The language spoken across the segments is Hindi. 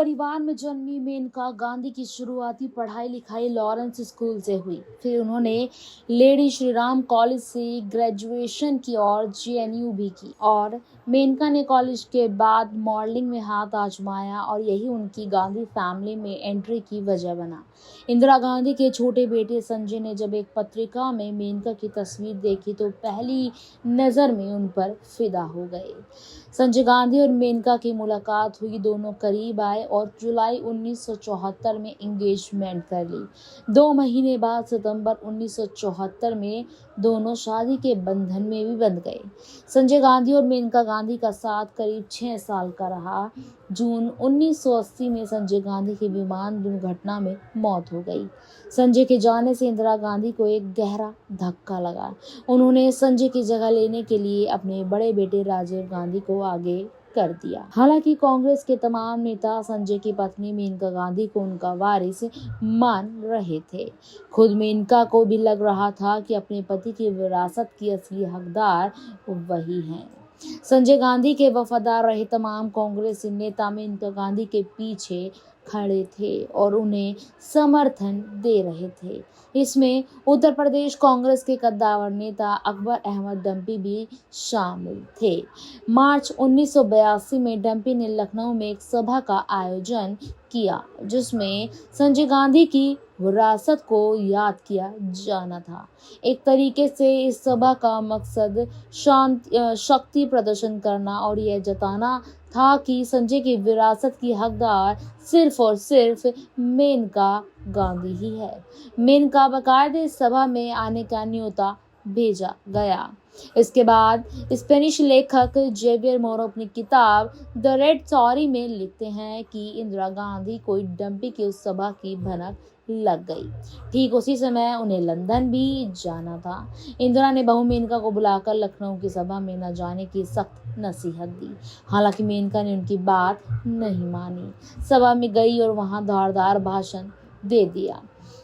परिवार में जन्मी मेनका गांधी की शुरुआती पढ़ाई लिखाई लॉरेंस स्कूल से हुई। फिर उन्होंने लेडी श्रीराम कॉलेज से ग्रेजुएशन की और जेएनयू भी की। और मेनका ने कॉलेज के बाद मॉडलिंग में हाथ आजमाया और यही उनकी गांधी फैमिली में एंट्री की वजह बना। इंदिरा गांधी के छोटे बेटे संजय ने जब एक पत्रिका में मेनका की तस्वीर देखी तो पहली नज़र में उन पर फिदा हो गए। संजय गांधी और मेनका की मुलाकात हुई, दोनों करीब आए और जुलाई 1974 में एंगेजमेंट कर ली। 2 महीने बाद सितंबर 1974 में दोनों शादी के बंधन में भी बंध गए। संजय गांधी और मेनका गांधी का साथ करीब 6 साल का रहा। जून 1980 में संजय गांधी की विमान दुर्घटना में मौत हो गई। संजय के जाने से इंदिरा गांधी को एक गहरा धक्का लगा। उन्होंने संजय की जगह लेने के लिए अपने बड़े बेटे राजीव गांधी को आगे कर दिया। हालांकि कांग्रेस के तमाम नेता संजय की पत्नी मेनका गांधी को उनका वारिस मान रहे थे। खुद मेनका को भी लग रहा था कि अपने पति की विरासत की असली हकदार वही हैं। संजय गांधी के वफादार रहे तमाम कांग्रेसी नेता मेनका गांधी के पीछे खड़े थे और उन्हें समर्थन दे रहे थे। इसमें उत्तर प्रदेश कांग्रेस के कद्दावर नेता अकबर अहमद डंपी भी शामिल थे। मार्च 1982 में डंपी ने लखनऊ में एक सभा का आयोजन किया जिसमें संजय गांधी की विरासत को याद किया जाना था। एक तरीके से इस सभा का मकसद शक्ति प्रदर्शन करना और यह जताना था कि संजय की विरासत की हकदार सिर्फ और सिर्फ मेनका गांधी ही है। मेनका बाकायदे इस सभा में आने का न्योता भेजा गया। इसके बाद स्पेनिश लेखक जेवियर मोरो अपनी किताब द रेड सॉरी में लिखते हैं कि इंदिरा गांधी को डंपी की उस सभा की भनक लग गई। ठीक उसी समय उन्हें लंदन भी जाना था। इंदिरा ने बहू मेनका को बुलाकर लखनऊ की सभा में न जाने की सख्त नसीहत दी। हालांकि मेनका ने उनकी बात नहीं मानी, सभा में गई और वहां धारदार भाषण दे दिया।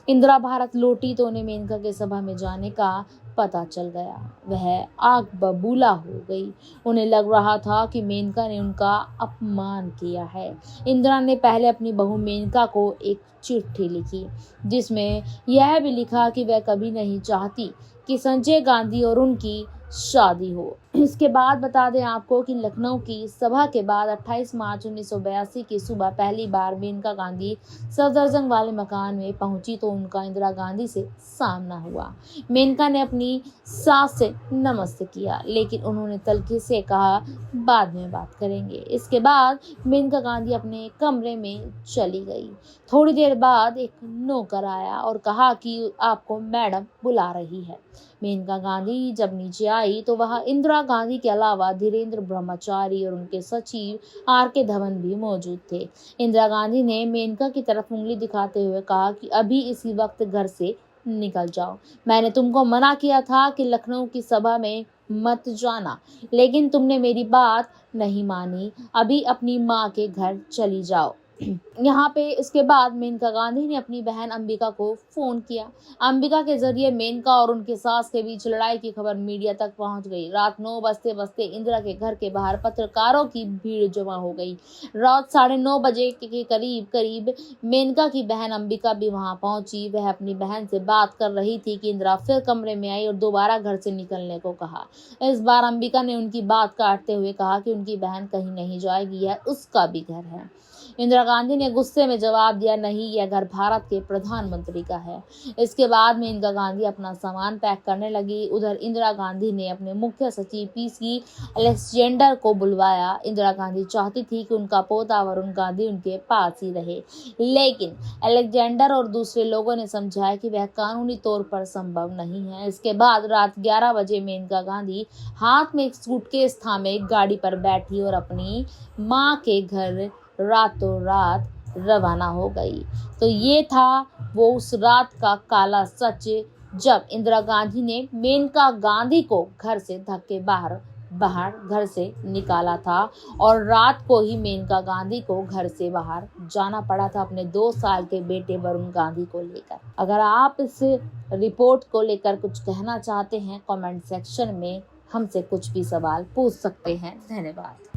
इंदिरा भारत लौटी तो उन्हें मेनका के सभा में जाने का पता चल गया। वह आग बबूला हो गई। उन्हें लग रहा था कि मेनका ने उनका अपमान किया है। इंदिरा ने पहले अपनी बहू मेनका को एक चिट्ठी लिखी जिसमें यह भी लिखा कि वह कभी नहीं चाहती कि संजय गांधी और उनकी शादी हो। इसके बाद बता दें आपको कि लखनऊ की सभा के बाद 28 मार्च 1982 की सुबह पहली बार मेनका गांधी सफदरजंग वाले मकान में पहुंची तो उनका इंदिरा गांधी से सामना हुआ। मेनका ने अपनी सास से नमस्ते किया लेकिन उन्होंने तल्खी से कहा बाद में बात करेंगे। इसके बाद मेनका गांधी अपने कमरे में चली गई। थोड़ी देर बाद एक नौकर आया और कहा कि आपको मैडम बुला रही है। मेनका गांधी जब नीचे आई तो वहां इंदिरा गांधी के अलावा धीरेन्द्र ब्रह्मचारी और उनके सचिव आर.के. धवन भी मौजूद थे। इंदिरा गांधी ने मेनका की तरफ उंगली दिखाते हुए कहा कि अभी इसी वक्त घर से निकल जाओ। मैंने तुमको मना किया था कि लखनऊ की सभा में मत जाना, लेकिन तुमने मेरी बात नहीं मानी। अभी अपनी माँ के घर चली जाओ। यहाँ पे इसके बाद मेनका गांधी ने अपनी बहन अंबिका को फोन किया। अंबिका के जरिए मेनका और उनके सास के बीच लड़ाई की खबर मीडिया तक पहुंच गई। रात 9 बजते बजते इंदिरा के घर के बाहर पत्रकारों की भीड़ जमा हो गई। रात 9:30 बजे के करीब मेनका की बहन अंबिका भी वहां पहुंची। वह अपनी बहन से बात कर रही थी कि इंदिरा फिर कमरे में आई और दोबारा घर से निकलने को कहा। इस बार अंबिका ने उनकी बात काटते हुए कहा कि उनकी बहन कहीं नहीं जाएगी, यह उसका भी घर है। इंदिरा गांधी ने गुस्से में जवाब दिया, नहीं, यह घर भारत के प्रधानमंत्री का है। इसके बाद मेनका गांधी अपना सामान पैक करने लगी। उधर इंदिरा गांधी ने अपने मुख्य सचिव पीसी अलेक्जेंडर को बुलवाया। इंदिरा गांधी चाहती थी कि उनका पोता वरुण गांधी उनके पास ही रहे, लेकिन अलेक्जेंडर और दूसरे लोगों ने समझाया कि वह कानूनी तौर पर संभव नहीं है। इसके बाद रात 11 बजे मेनका गांधी हाथ में एक सूटकेस थामे गाड़ी पर बैठी और अपनी माँ के घर रातों रात रवाना हो गई। तो ये था वो उस रात का काला सच जब इंदिरा गांधी ने मेनका गांधी को घर से धक्के बाहर घर से निकाला था और रात को ही मेनका गांधी को घर से बाहर जाना पड़ा था अपने 2 साल के बेटे वरुण गांधी को लेकर। अगर आप इस रिपोर्ट को लेकर कुछ कहना चाहते हैं, कमेंट सेक्शन में हमसे कुछ भी सवाल पूछ सकते हैं। धन्यवाद।